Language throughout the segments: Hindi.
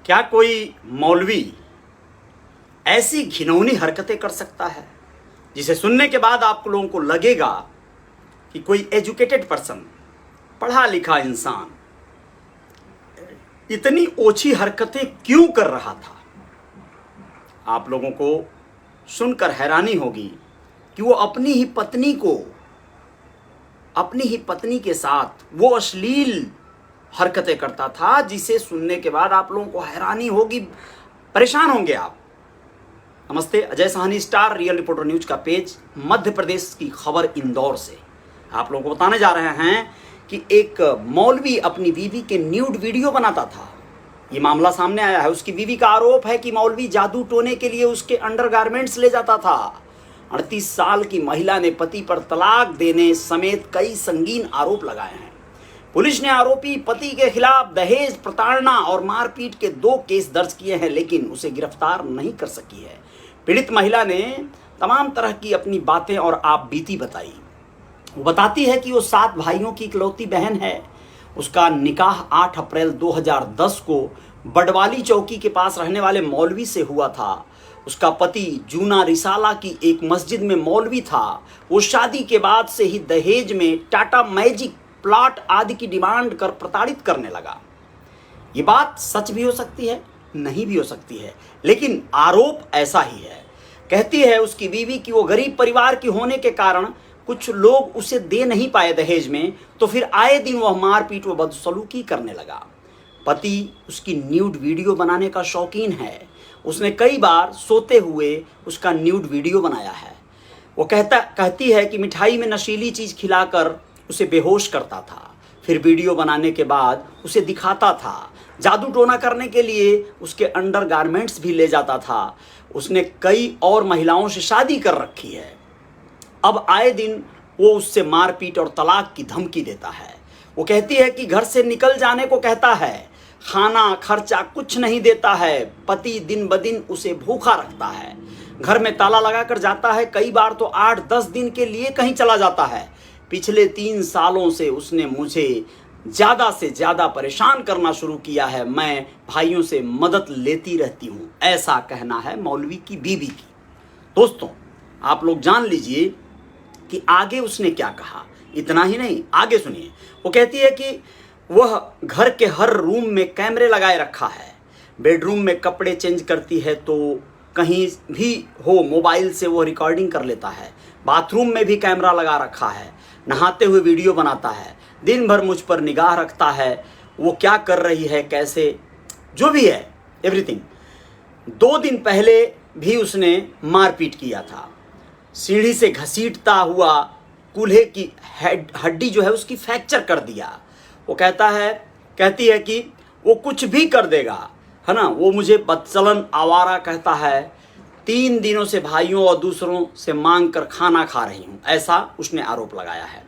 क्या कोई मौलवी ऐसी घिनौनी हरकतें कर सकता है जिसे सुनने के बाद आप लोगों को लगेगा कि कोई एजुकेटेड पर्सन, पढ़ा लिखा इंसान इतनी ओछी हरकतें क्यों कर रहा था? आप लोगों को सुनकर हैरानी होगी कि वो अपनी ही पत्नी के साथ वो अश्लील हरकतें करता था, जिसे सुनने के बाद आप लोगों को हैरानी होगी, परेशान होंगे आप। नमस्ते, Ajay Sahni star real reporter news का पेज, मध्य प्रदेश की खबर इंदौर से आप लोगों को बताने जा रहे हैं कि एक मौलवी अपनी बीवी के न्यूड वीडियो बनाता था। ये मामला सामने आया है। उसकी बीवी का आरोप है कि मौलवी जादू टोने के लिए उसके अंडरगारमेंट्स ले जाता था। 38 साल की महिला ने पति पर तलाक देने समेत कई संगीन आरोप लगाए हैं। पुलिस ने आरोपी पति के खिलाफ दहेज, प्रताड़ना और मारपीट के 2 केस दर्ज किए हैं, लेकिन उसे गिरफ्तार नहीं कर सकी है। पीड़ित महिला ने तमाम तरह की अपनी बातें और आप बीती बताई। वो बताती है कि वो 7 भाइयों की इकलौती बहन है। उसका निकाह 8 अप्रैल 2010 को बडवाली चौकी के पास रहने वाले मौलवी से हुआ था। उसका पति जूना रिसाला की एक मस्जिद में मौलवी था। वो शादी के बाद से ही दहेज में टाटा मैजिक, प्लॉट आदि की डिमांड कर प्रताड़ित करने लगा। ये बात सच भी हो सकती है, नहीं भी हो सकती है, लेकिन आरोप ऐसा ही है। कहती है उसकी बीवी कि वो गरीब परिवार की होने के कारण कुछ लोग उसे दे नहीं पाए दहेज में, तो फिर आए दिन वह मारपीट व बदसलूकी करने लगा। पति उसकी न्यूड वीडियो बनाने का शौकीन है। उसने कई बार सोते हुए उसका न्यूड वीडियो बनाया है। वो कहती है कि मिठाई में नशीली चीज खिलाकर उसे बेहोश करता था, फिर वीडियो बनाने के बाद उसे दिखाता था। जादू टोना करने के लिए उसके अंडरगारमेंट्स भी ले जाता था। उसने कई और महिलाओं से शादी कर रखी है। अब आए दिन वो उससे मारपीट और तलाक की धमकी देता है। वो कहती है कि घर से निकल जाने को कहता है, खाना खर्चा कुछ नहीं देता है। पति दिन ब दिन उसे भूखा रखता है। घर में ताला लगाकर जाता है। कई बार तो 8-10 दिन के लिए कहीं चला जाता है। पिछले 3 सालों से उसने मुझे ज़्यादा से ज़्यादा परेशान करना शुरू किया है। मैं भाइयों से मदद लेती रहती हूँ, ऐसा कहना है मौलवी की बीवी की। दोस्तों, आप लोग जान लीजिए कि आगे उसने क्या कहा। इतना ही नहीं, आगे सुनिए। वो कहती है कि वह घर के हर रूम में कैमरे लगाए रखा है। बेडरूम में कपड़े चेंज करती है तो कहीं भी हो मोबाइल से वो रिकॉर्डिंग कर लेता है। बाथरूम में भी कैमरा लगा रखा है। नहाते हुए वीडियो बनाता है। दिन भर मुझ पर निगाह रखता है, वो क्या कर रही है, कैसे, जो भी है, एवरीथिंग। 2 दिन पहले भी उसने मारपीट किया था। सीढ़ी से घसीटता हुआ कूल्हे की हड्डी जो है उसकी फ्रैक्चर कर दिया। वो कहती है कि वो कुछ भी कर देगा, है ना। वो मुझे बदचलन, आवारा कहता है। 3 दिनों से भाइयों और दूसरों से मांग कर खाना खा रही हूँ, ऐसा उसने आरोप लगाया है।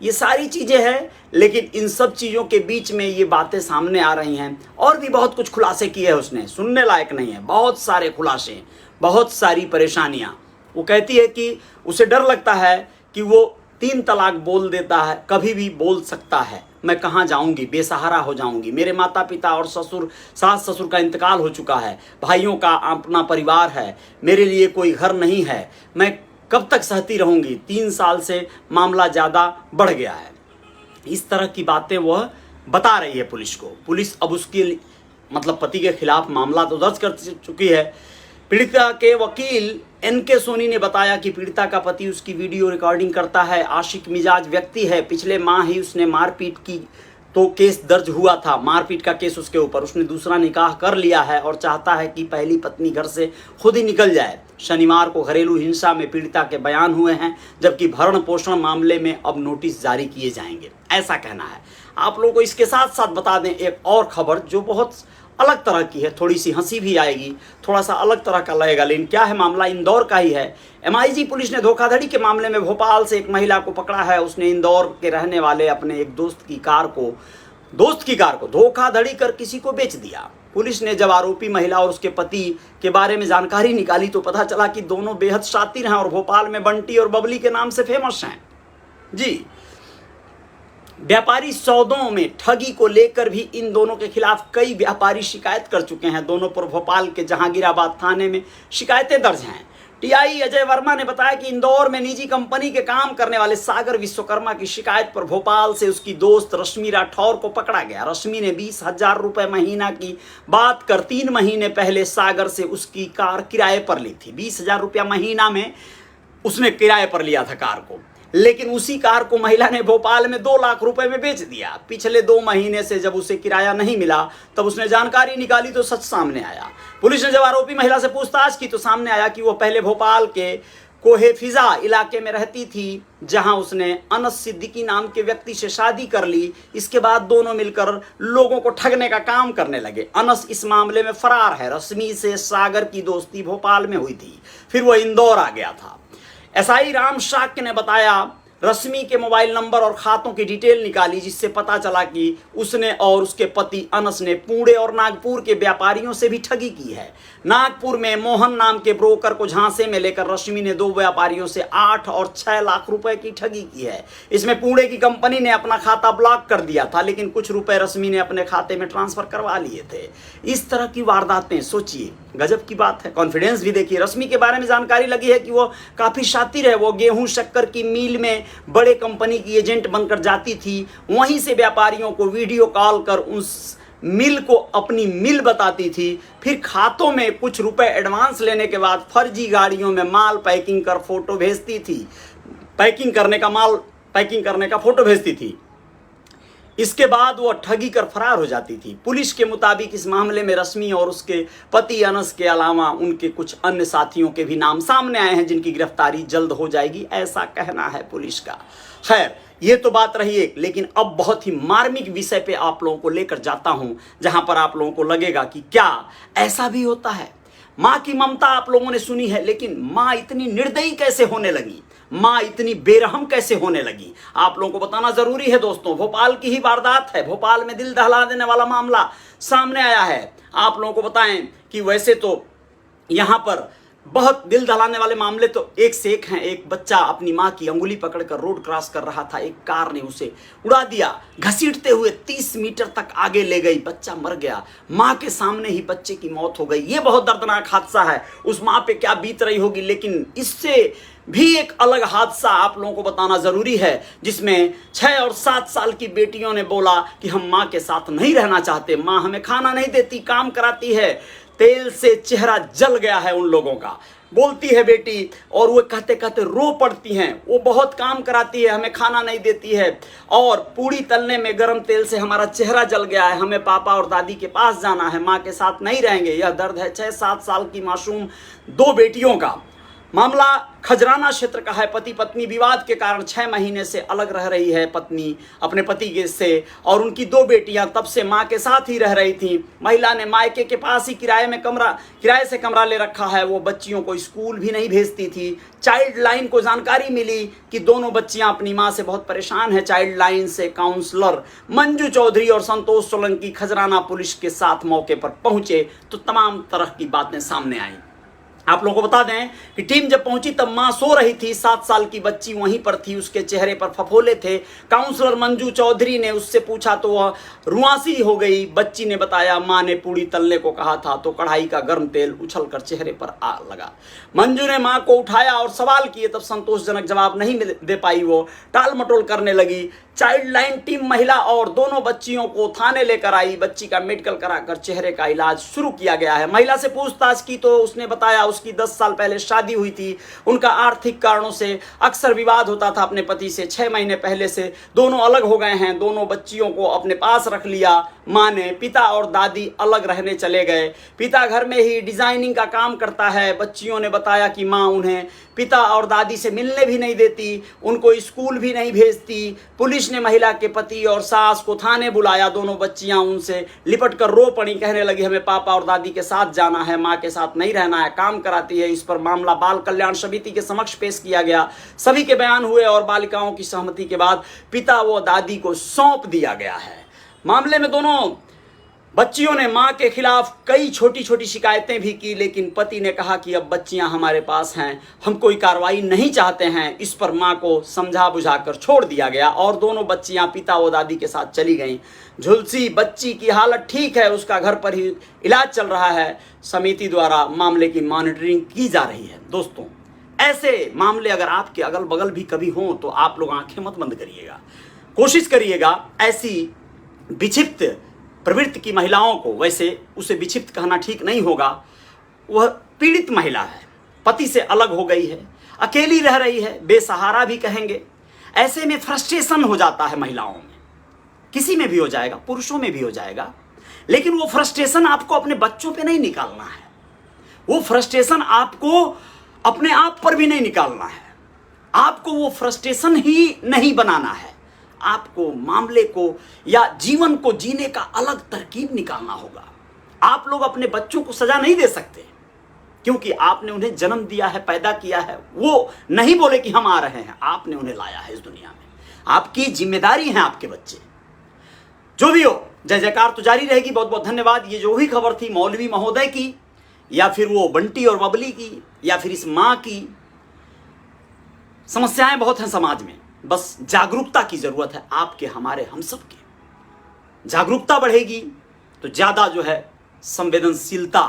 ये सारी चीज़ें हैं, लेकिन इन सब चीज़ों के बीच में ये बातें सामने आ रही हैं। और भी बहुत कुछ खुलासे किए हैं उसने, सुनने लायक नहीं है। बहुत सारे खुलासे, बहुत सारी परेशानियाँ। वो कहती है कि उसे डर लगता है कि वो 3 तलाक बोल देता है, कभी भी बोल सकता है। मैं कहाँ जाऊँगी, बेसहारा हो जाऊँगी। मेरे माता पिता और सास ससुर का इंतकाल हो चुका है। भाइयों का अपना परिवार है। मेरे लिए कोई घर नहीं है। मैं कब तक सहती रहूँगी। 3 साल से मामला ज़्यादा बढ़ गया है। इस तरह की बातें वह बता रही है पुलिस को। पुलिस अब उसके मतलब पति के खिलाफ मामला तो दर्ज कर चुकी है। पीड़िता के वकील NK सोनी ने बताया कि पीड़िता का पति उसकी वीडियो रिकॉर्डिंग करता है, आशिक मिजाज व्यक्ति है। पिछले माह ही उसने मारपीट की तो केस दर्ज हुआ था, मारपीट का केस उसके ऊपर। उसने दूसरा निकाह कर लिया है और चाहता है कि पहली पत्नी घर से खुद ही निकल जाए। शनिवार को घरेलू हिंसा में पीड़िता के बयान हुए हैं, जबकि भरण पोषण मामले में अब नोटिस जारी किए जाएंगे, ऐसा कहना है। आप लोगों को इसके साथ साथ बता दें एक और खबर जो बहुत अलग तरह की है। थोड़ी सी हंसी भी आएगी, थोड़ा सा अलग तरह का लगेगा, लेकिन क्या है, मामला इंदौर का ही है। MIG पुलिस ने धोखाधड़ी के मामले में भोपाल से एक महिला को पकड़ा है। उसने इंदौर के रहने वाले अपने एक दोस्त की कार को धोखाधड़ी कर किसी को बेच दिया। पुलिस ने जब आरोपी महिला और उसके पति के बारे में जानकारी निकाली तो पता चला कि दोनों बेहद शातिर हैं और भोपाल में बंटी और बबली के नाम से फेमस हैं। जी, व्यापारी सौदों में ठगी को लेकर भी इन दोनों के खिलाफ कई व्यापारी शिकायत कर चुके हैं। दोनों पर भोपाल के जहांगीराबाद थाने में शिकायतें दर्ज हैं। टीआई अजय वर्मा ने बताया कि इंदौर में निजी कंपनी के काम करने वाले सागर विश्वकर्मा की शिकायत पर भोपाल से उसकी दोस्त रश्मि राठौर को पकड़ा गया। रश्मि ने 20,000 रुपए महीना की बात कर 3 महीने पहले सागर से उसकी कार किराए पर ली थी। 20,000 रुपया महीना में उसने किराए पर लिया था कार को, लेकिन उसी कार को महिला ने भोपाल में 2 लाख रुपए में बेच दिया। पिछले 2 महीने से जब उसे किराया नहीं मिला तब उसने जानकारी निकाली तो सच सामने आया। पुलिस ने जब आरोपी महिला से पूछताछ की तो सामने आया कि वो पहले भोपाल के कोहे फिजा इलाके में रहती थी, जहां उसने अनस सिद्दीकी नाम के व्यक्ति से शादी कर ली। इसके बाद दोनों मिलकर लोगों को ठगने का काम करने लगे। अनस इस मामले में फरार है। रश्मि से सागर की दोस्ती भोपाल में हुई थी, फिर वो इंदौर आ गया था। एसआई राम शाक्य ने बताया रश्मि के मोबाइल नंबर और खातों की डिटेल निकाली, जिससे पता चला कि उसने और उसके पति अनस ने पुणे और नागपुर के व्यापारियों से भी ठगी की है। नागपुर में मोहन नाम के ब्रोकर को झांसे में लेकर रश्मि ने 2 व्यापारियों से 8 और 6 लाख रुपए की ठगी की है। इसमें पुणे की कंपनी ने अपना खाता ब्लॉक कर दिया था, लेकिन कुछ रुपए रश्मि ने अपने खाते में ट्रांसफर करवा लिए थे। इस तरह की वारदातें सोचिए, गजब की बात है। कॉन्फिडेंस भी देखिए। रश्मि के बारे में जानकारी लगी है कि वो काफी शातिर है। वो गेहूं शक्कर की मिल में बड़े कंपनी की एजेंट बनकर जाती थी, वहीं से व्यापारियों को वीडियो कॉल कर उस मिल को अपनी मिल बताती थी। फिर खातों में कुछ रुपए एडवांस लेने के बाद फर्जी गाड़ियों में माल पैकिंग कर फोटो भेजती थी। पैकिंग करने का फोटो भेजती थी। इसके बाद वो ठगी कर फरार हो जाती थी। पुलिस के मुताबिक इस मामले में रश्मि और उसके पति अनस के अलावा उनके कुछ अन्य साथियों के भी नाम सामने आए हैं, जिनकी गिरफ्तारी जल्द हो जाएगी, ऐसा कहना है पुलिस का। खैर, ये तो बात रही एक, लेकिन अब बहुत ही मार्मिक विषय पे आप लोगों को लेकर जाता हूं, जहां पर आप लोगों को लगेगा कि क्या ऐसा भी होता है। माँ की ममता आप लोगों ने सुनी है, लेकिन माँ इतनी निर्दयी कैसे होने लगी, माँ इतनी बेरहम कैसे होने लगी, आप लोगों को बताना जरूरी है दोस्तों। भोपाल की ही वारदात है। भोपाल में दिल दहला देने वाला मामला सामने आया है। आप लोगों को बताएं कि वैसे तो यहां पर बहुत दिल दहलाने वाले मामले तो एक से एक हैं। एक बच्चा अपनी माँ की अंगुली पकड़कर रोड क्रॉस कर रहा था, एक कार ने उसे उड़ा दिया, घसीटते हुए 30 मीटर तक आगे ले गई, बच्चा मर गया। माँ के सामने ही बच्चे की मौत हो गई। ये बहुत दर्दनाक हादसा है। उस माँ पे क्या बीत रही होगी। लेकिन इससे भी एक अलग हादसा आप लोगों को बताना जरूरी है, जिसमें 6 और 7 साल की बेटियों ने बोला कि हम माँ के साथ नहीं रहना चाहते, माँ हमें खाना नहीं देती, काम कराती है, तेल से चेहरा जल गया है उन लोगों का। बोलती है बेटी और वो कहते कहते रो पड़ती हैं। वो बहुत काम कराती है, हमें खाना नहीं देती है, और पूड़ी तलने में गर्म तेल से हमारा चेहरा जल गया है, हमें पापा और दादी के पास जाना है, माँ के साथ नहीं रहेंगे। यह दर्द है 6-7 साल की मासूम 2 बेटियों का। मामला खजराना क्षेत्र का है। पति पत्नी विवाद के कारण 6 महीने से अलग रह रही है पत्नी अपने पति के से, और उनकी 2 बेटियां तब से मां के साथ ही रह रही थी। महिला ने मायके के पास ही किराए से कमरा ले रखा है। वो बच्चियों को स्कूल भी नहीं भेजती थी। चाइल्ड लाइन को जानकारी मिली कि दोनों बच्चियां अपनी मां से बहुत परेशान है। चाइल्ड लाइन से काउंसलर मंजू चौधरी और संतोष सोलंकी खजराना पुलिस के साथ मौके पर पहुंचे तो तमाम तरह की बातें सामने आई। आप लोगों को बता दें कि टीम जब पहुंची तब मां सो रही थी। 7 साल की बच्ची वहीं पर थी, उसके चेहरे पर फफोले थे। काउंसलर मंजू चौधरी ने उससे पूछा तो वह रुआंसी हो गई। बच्ची ने बताया मां ने पूड़ी तलने को कहा था तो कढ़ाई का गर्म तेल उछलकर चेहरे पर आ लगा। मंजू ने मां को उठाया और सवाल किए, तब संतोषजनक जवाब नहीं दे पाई। वो टाल मटोल करने लगी। चाइल्ड लाइन टीम महिला और दोनों बच्चियों को थाने लेकर आई। बच्ची का मेडिकल कराकर चेहरे का इलाज शुरू किया गया है। महिला से पूछताछ की तो उसने बताया उसकी 10 साल पहले शादी हुई थी। उनका आर्थिक कारणों से अक्सर विवाद होता था अपने पति से। 6 महीने पहले से दोनों अलग हो गए हैं। दोनों बच्चियों को अपने पास रख लिया मां ने। पिता और दादी अलग रहने चले गए। पिता घर में ही डिजाइनिंग का काम करता है। बच्चियों ने बताया कि मां उन्हें पिता और दादी से मिलने भी नहीं देती, उनको स्कूल भी नहीं भेजती। पुलिस ने महिला के पति और सास को थाने बुलाया। दोनों बच्चियां उनसे लिपट कर रो पड़ी, कहने लगी हमें पापा और दादी के साथ जाना है, मां के साथ नहीं रहना है, काम कराती है। इस पर मामला बाल कल्याण समिति के समक्ष पेश किया गया। सभी के बयान हुए और बालिकाओं की सहमति के बाद पिता व दादी को सौंप दिया गया है। मामले में दोनों बच्चियों ने मां के खिलाफ कई छोटी छोटी शिकायतें भी की, लेकिन पति ने कहा कि अब बच्चियां हमारे पास हैं, हम कोई कार्रवाई नहीं चाहते हैं। इस पर मां को समझा बुझाकर छोड़ दिया गया और दोनों बच्चियां पिता व दादी के साथ चली गईं। झुलसी बच्ची की हालत ठीक है, उसका घर पर ही इलाज चल रहा है। समिति द्वारा मामले की मॉनिटरिंग की जा रही है। दोस्तों, ऐसे मामले अगर आपके अगल बगल भी कभी हों तो आप लोग आंखें मत बंद करिएगा, कोशिश करिएगा ऐसी विक्षिप्त प्रवृत्ति की महिलाओं को, वैसे उसे विक्षिप्त कहना ठीक नहीं होगा, वह पीड़ित महिला है, पति से अलग हो गई है, अकेली रह रही है, बेसहारा भी कहेंगे। ऐसे में फ्रस्ट्रेशन हो जाता है महिलाओं में, किसी में भी हो जाएगा, पुरुषों में भी हो जाएगा। लेकिन वो फ्रस्ट्रेशन आपको अपने बच्चों पे नहीं निकालना है, वो फ्रस्ट्रेशन आपको अपने आप पर भी नहीं निकालना है, आपको वो फ्रस्ट्रेशन ही नहीं बनाना है। आपको मामले को या जीवन को जीने का अलग तरकीब निकालना होगा। आप लोग अपने बच्चों को सजा नहीं दे सकते, क्योंकि आपने उन्हें जन्म दिया है, पैदा किया है। वो नहीं बोले कि हम आ रहे हैं, आपने उन्हें लाया है इस दुनिया में, आपकी जिम्मेदारी है आपके बच्चे। जो भी हो, जय जयकार तो जारी रहेगी। बहुत बहुत धन्यवाद। ये जो भी खबर थी मौलवी महोदय की, या फिर वो बंटी और बबली की, या फिर इस मां की, समस्याएं बहुत हैं समाज में, बस जागरूकता की जरूरत है, आपके, हमारे, हम सब के। जागरूकता बढ़ेगी तो ज्यादा जो है संवेदनशीलता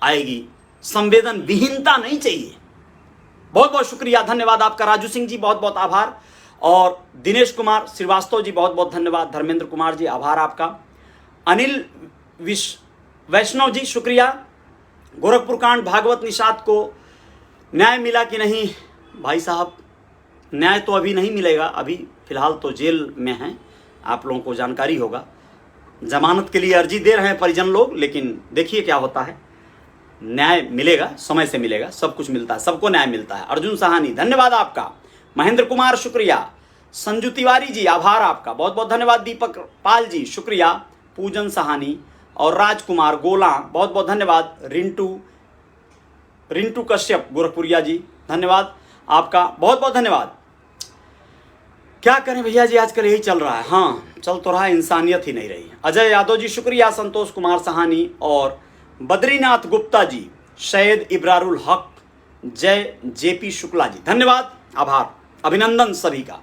आएगी, संवेदन विहीनता नहीं चाहिए। बहुत बहुत शुक्रिया, धन्यवाद आपका। राजू सिंह जी बहुत बहुत आभार, और दिनेश कुमार श्रीवास्तव जी बहुत बहुत धन्यवाद। धर्मेंद्र कुमार जी आभार आपका। अनिल वैष्णव जी शुक्रिया। गोरखपुर कांड भागवत निषाद को न्याय मिला कि नहीं? भाई साहब, न्याय तो अभी नहीं मिलेगा, अभी फिलहाल तो जेल में हैं, आप लोगों को जानकारी होगा। जमानत के लिए अर्जी दे रहे हैं परिजन लोग, लेकिन देखिए क्या होता है। न्याय मिलेगा, समय से मिलेगा, सब कुछ मिलता है, सबको न्याय मिलता है। अर्जुन साहनी धन्यवाद आपका। महेंद्र कुमार शुक्रिया। संजू तिवारी जी आभार आपका, बहुत बहुत धन्यवाद। दीपक पाल जी शुक्रिया। पूजन सहानी और राजकुमार गोला बहुत बहुत धन्यवाद। रिंटू कश्यप गोरखपुरिया जी धन्यवाद आपका, बहुत बहुत धन्यवाद। क्या करें भैया जी, आजकल यही चल रहा है। हाँ, चल तो रहा है, इंसानियत ही नहीं रही है। अजय यादव जी शुक्रिया। संतोष कुमार सहानी और बद्रीनाथ गुप्ता जी, सैयद इब्रारुल हक, जय जेपी शुक्ला जी धन्यवाद, आभार, अभिनंदन सभी का।